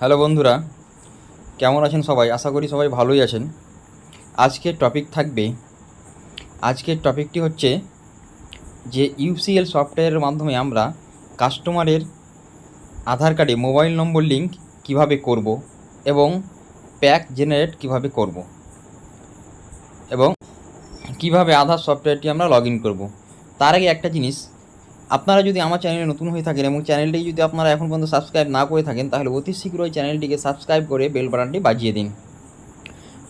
Hello বন্ধুরা, কেমন আছেন সবাই? আশা করি সবাই ভালোই আছেন। আজকের টপিকটি হচ্ছে যে ইউসিএল সফটওয়্যারের মাধ্যমে আমরা কাস্টমারের আধার কার্ডে মোবাইল নম্বর লিঙ্ক কিভাবে করব এবং প্যাক জেনারেট কিভাবে করব এবং কিভাবে আধার সফটওয়্যারটি আমরা লগ ইন করব। তার আগে একটা জিনিস, আপনারা যদি আমার চ্যানেলে নতুন হয়ে থাকেন এবং চ্যানেলটিকে যদি আপনারা এখন পর্যন্ত সাবস্ক্রাইব না করে থাকেন, তাহলে অতি শীঘ্রই চ্যানেলটিকে সাবস্ক্রাইব করে বেল বাটনটি বাজিয়ে দিন।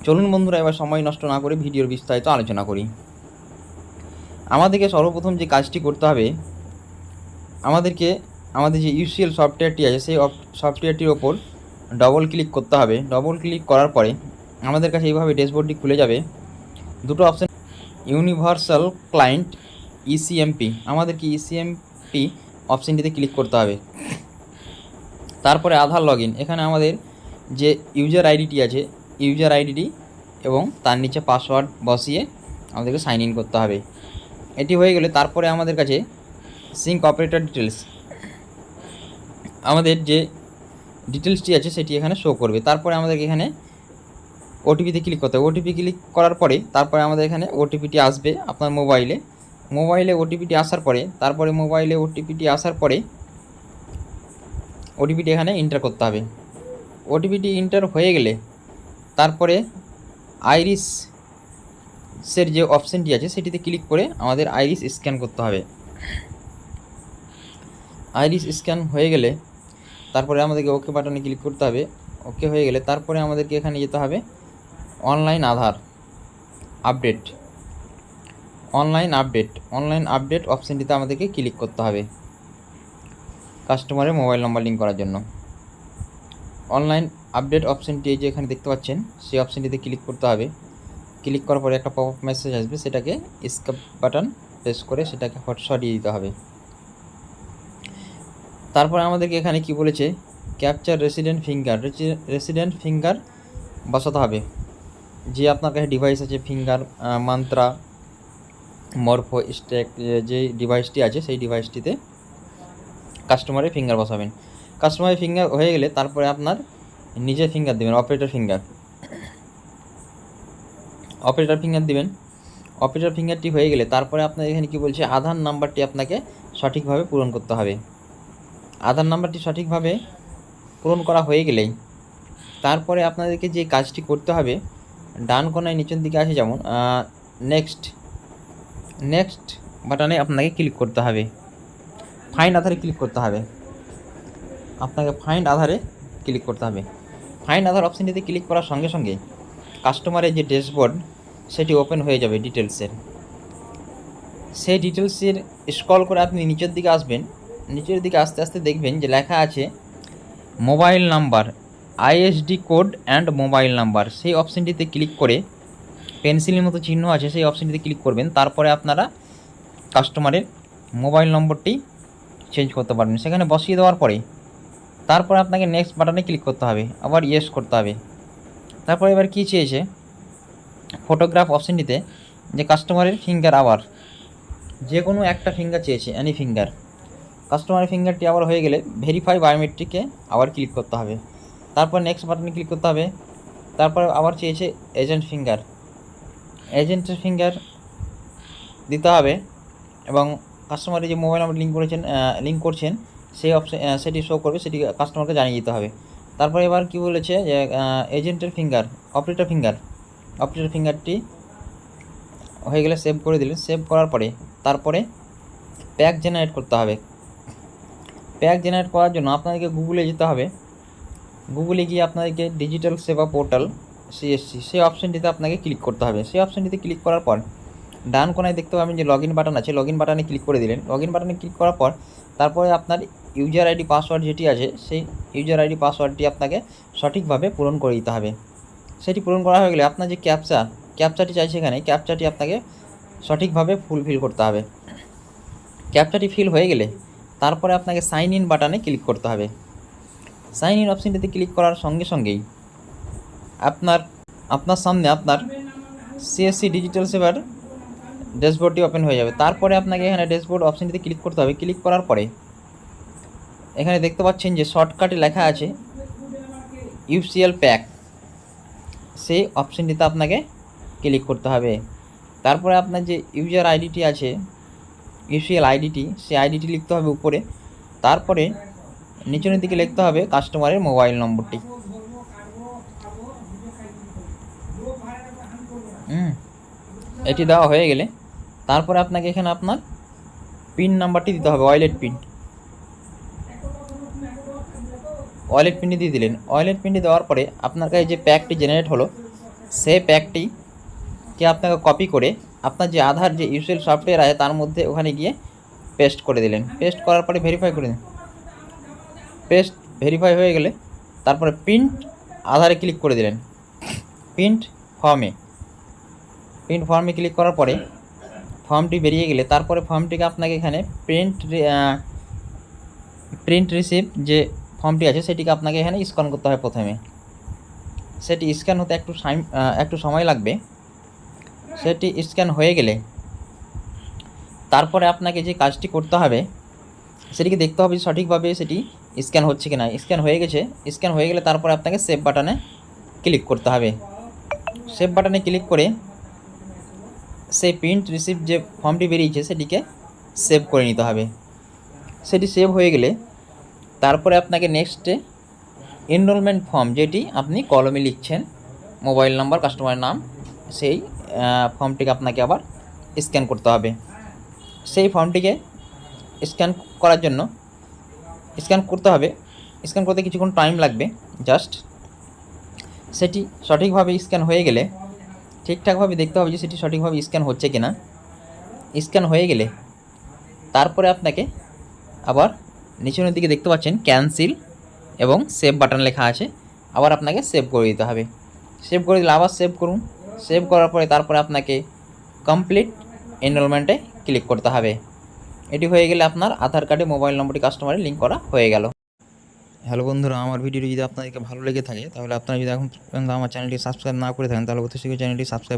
চলুন বন্ধুরা, এবার সময় নষ্ট না করে ভিডিওর বিস্তারিত আলোচনা করি। আমাদেরকে সর্বপ্রথম যে কাজটি করতে হবে, আমাদের যে ইউসিএল সফটওয়্যারটি আছে সেই সফটওয়্যারটির ওপর ডবল ক্লিক করতে হবে। ডবল ক্লিক করার পরে আমাদের কাছে এইভাবে ড্যাশবোর্ডটি খুলে যাবে। দুটো অপশান, ইউনিভার্সাল ক্লায়েন্ট ইসিএমপি, আমাদেরকে ইসিএমপি অপশানটিতে ক্লিক করতে হবে। তারপরে আধার লগ ইন, এখানে আমাদের যে ইউজার আইডিটি আছে ইউজার আইডিটি এবং তার নিচে পাসওয়ার্ড বসিয়ে আমাদেরকে সাইন ইন করতে হবে। এটি হয়ে গেলে তারপরে আমাদের কাছে সিঙ্ক অপারেটর ডিটেলস, আমাদের যে ডিটেলসটি আছে সেটি এখানে শো করবে। তারপরে আমাদেরকে এখানে ওটিপিতে ক্লিক করতে হবে। ওটিপি ক্লিক করার পরে তারপরে আমাদের এখানে ওটিপিটি আসবে আপনার মোবাইলে ওটিপিটি আসার পরে ওটিপিটি এখানে এন্টার করতে হবে। ওটিপিটি এন্টার হয়ে গেলে তারপরে আইরিসের যে অপশানটি আছে সেটিতে ক্লিক করে আমাদের আইরিস স্ক্যান করতে হবে। আইরিস স্ক্যান হয়ে গেলে তারপরে আমাদেরকে ওকে বাটনে ক্লিক করতে হবে। ওকে হয়ে গেলে তারপরে আমাদেরকে এখানে যেতে হবে অনলাইন আপডেট অপশানটিতে আমাদেরকে ক্লিক করতে হবে কাস্টমারের মোবাইল নাম্বার লিঙ্ক করার জন্য। অনলাইন আপডেট অপশানটি যে এখানে দেখতে পাচ্ছেন সেই অপশানটিতে ক্লিক করতে হবে। ক্লিক করার পরে একটা পপ আপ মেসেজ আসবে, সেটাকে স্কেপ বাটন প্রেস করে সেটাকে সরিয়ে দিতে হবে। তারপরে আমাদেরকে এখানে কি বলেছে, ক্যাপচার রেসিডেন্ট ফিঙ্গার বসাতে হবে। যে আপনার কাছে ডিভাইস আছে, ফিঙ্গার, মান্ত্রা, মরফো, স্ট্যাক, যে ডিভাইসটি আছে সেই ডিভাইসটিতে কাস্টমারের ফিঙ্গার বসাবেন। কাস্টমারের ফিঙ্গার হয়ে গেলে তারপরে আপনার নিজের ফিঙ্গার দেবেন, অপারেটর ফিঙ্গারটি হয়ে গেলে তারপরে আপনার এখানে কি বলছে, আধার নাম্বারটি আপনাকে সঠিকভাবে পূরণ করতে হবে। আধার নাম্বারটি সঠিকভাবে পূরণ করা হয়ে গেলেই তারপরে আপনাদেরকে যে কাজটি করতে হবে, ডান কোণায় নিচের দিকে আছে যেমন নেক্সট বাটনে আপনাকে ক্লিক করতে হবে। ফাইন্ড আধারে ক্লিক করতে হবে। ফাইন্ড আধার অপশানটিতে ক্লিক করার সঙ্গে সঙ্গে কাস্টমারের যে ড্যাশবোর্ড সেটি ওপেন হয়ে যাবে সেই ডিটেলসের স্ক্রল করে আপনি নিচের দিকে আসবেন। নিচের দিকে আস্তে আস্তে দেখবেন যে লেখা আছে mobile number, ISD code and mobile number. সেই অপশানটিতে ক্লিক করে পেন্সিলের মতো চিহ্ন আছে সেই অপশানটিতে ক্লিক করবেন। তারপরে আপনারা কাস্টমারের মোবাইল নম্বরটি চেঞ্জ করতে পারবেন। সেখানে বসিয়ে দেওয়ার পরে তারপরে আপনাকে নেক্সট বাটনে ক্লিক করতে হবে, আবার ইয়েস করতে হবে। তারপরে এবার কী চেয়েছে, ফটোগ্রাফ অপশানটিতে যে কাস্টমারের ফিঙ্গার, আবার যে কোনো একটা ফিঙ্গার চেয়েছে, অ্যানি ফিঙ্গার। কাস্টমারের ফিঙ্গারটি আবার হয়ে গেলে ভেরিফাই বায়োমেট্রিকে আবার ক্লিক করতে হবে। তারপর নেক্সট বাটনে ক্লিক করতে হবে। তারপরে আবার চেয়েছে এজেন্টের ফিঙ্গার দিতে হবে এবং কাস্টমারের যে মোবাইল নাম্বার লিঙ্ক করছেন সেই সেটি শো করবে, সেটি কাস্টমারকে জানিয়ে দিতে হবে। তারপরে এবার কি বলেছে যে এজেন্টের ফিঙ্গার, অপারেটর ফিঙ্গারটি হয়ে গেলে সেভ করে দিলেন। সেভ করার পরে তারপরে প্যাক জেনারেট করতে হবে। প্যাক জেনারেট করার জন্য আপনাদেরকে গুগলে যেতে হবে। গুগলে গিয়ে আপনাদেরকে ডিজিটাল সেবা পোর্টাল সিএসসি সেই অপশানটিতে আপনাকে ক্লিক করতে হবে। সেই অপশানটিতে ক্লিক করার পর ডান কোণায় দেখতে পাবেন যে লগ ইন বাটন আছে, লগ ইন বাটনে ক্লিক করে দিলেন। লগ ইন বাটনে ক্লিক করার পর তারপরে আপনার ইউজার আইডি পাসওয়ার্ড যেটি আছে সেই ইউজার আইডি পাসওয়ার্ডটি আপনাকে সঠিকভাবে পূরণ করে দিতে হবে। সেটি পূরণ করা হয়ে গেলে আপনার যে ক্যাপচাটি চাইছে এখানে, ক্যাপচাটি আপনাকে সঠিকভাবে ফুলফিল করতে হবে। ক্যাপচাটি ফিল হয়ে গেলে তারপরে আপনাকে সাইন ইন বাটনে ক্লিক করতে হবে। সাইন ইন অপশানটিতে ক্লিক করার সঙ্গে সঙ্গেই আপনার সামনে আপনার সিএসসি ডিজিটাল সেবার ড্যাশবোর্ডটি ওপেন হয়ে যাবে। তারপরে আপনাকে এখানে ড্যাশবোর্ড অপশানটিতে ক্লিক করতে হবে। ক্লিক করার পরে এখানে দেখতে পাচ্ছেন যে শর্টকাটে লেখা আছে ইউসিএল প্যাক, সেই অপশানটিতে আপনাকে ক্লিক করতে হবে। তারপরে আপনার যে ইউজার আইডিটি আছে, ইউসিএল আইডিটি, সেই আইডিটি লিখতে হবে উপরে। তারপরে নিচের দিকে লিখতে হবে কাস্টমারের মোবাইল নম্বরটি। এটি দেওয়া হয়ে গেলে তারপরে আপনাকে এখানে আপনার পিন নাম্বারটি দিতে হবে, ওয়ালেট পিন। ওয়ালেট পিনটি দিয়ে দিলেন। ওয়ালেট পিনটি দেওয়ার পরে আপনার কাছে যে প্যাকটি জেনারেট হলো, সেই প্যাকটিকে আপনাকে কপি করে আপনার যে আধার যে ইউসিএল সফটওয়্যার আছে তার মধ্যে ওখানে গিয়ে পেস্ট করে দিলেন। পেস্ট করার পরে ভেরিফাই করে দিন। পেস্ট ভেরিফাই হয়ে গেলে তারপরে প্রিন্ট আধারে ক্লিক করে দিলেন। প্রিন্ট ফর্মে ক্লিক করার পরে ফর্মটি বেরিয়ে গেলে তারপরে ফর্মটিকে আপনাকে এখানে প্রিন্ট রিসিপ্ট যে ফর্মটি আছে সেটিকে আপনাকে এখানে স্ক্যান করতে হয় প্রথমে। সেটি স্ক্যান হতে একটু সময় লাগবে। সেটি স্ক্যান হয়ে গেলে তারপরে আপনাকে যে কাজটি করতে হবে সেটিকে দেখতে হবে সঠিকভাবে সেটি স্ক্যান হচ্ছে কিনা। স্ক্যান হয়ে গেছে। স্ক্যান হয়ে গেলে তারপরে আপনাকে সেভ বাটনে ক্লিক করতে হবে। সেভ বাটনে ক্লিক করে সেই প্রিন্ট রিসিপ্ট যে ফর্মটি বেরিয়েছে সেটিকে সেভ করে নিতে হবে। সেটি সেভ হয়ে গেলে তারপরে আপনাকে নেক্সটে এনরোলমেন্ট ফর্ম, যেটি আপনি কলমে লিখছেন, মোবাইল নাম্বার, কাস্টমারের নাম, সেই ফর্মটিকে আপনাকে আবার স্ক্যান করতে হবে। সেই ফর্মটিকে স্ক্যান করার জন্য স্ক্যান করতে কিছুক্ষণ টাইম লাগবে জাস্ট। সেটি সঠিকভাবে স্ক্যান হয়ে গেলে ঠিকঠাকভাবে দেখতে হবে যে সেটি সঠিকভাবে স্ক্যান হচ্ছে কিনা। স্ক্যান হয়ে গেলে তারপরে আপনাকে আবার নিচের দিকে দেখতে পাচ্ছেন ক্যান্সেল এবং সেভ বাটন লেখা আছে, আবার আপনাকে সেভ করে দিতে হবে। সেভ করে দিলে আবার সেভ করুন। সেভ করার পরে তারপরে আপনাকে কমপ্লিট এনরোলমেন্টে ক্লিক করতে হবে। এটি হয়ে গেলে আপনার আধার কার্ডে মোবাইল নম্বরটি কাস্টমারে লিঙ্ক করা হয়ে গেল। হ্যালো বন্ধুরা, আমার ভিডিওটি যদি আপনাদেরকে ভালো লেগে থাকে তাহলে আপনারা যদি এখন পর্যন্ত আমার চ্যানেলটি সাবস্ক্রাইব না করে থাকেন তাহলে অবশ্যই চ্যানেলটি সাবস্ক্রাইব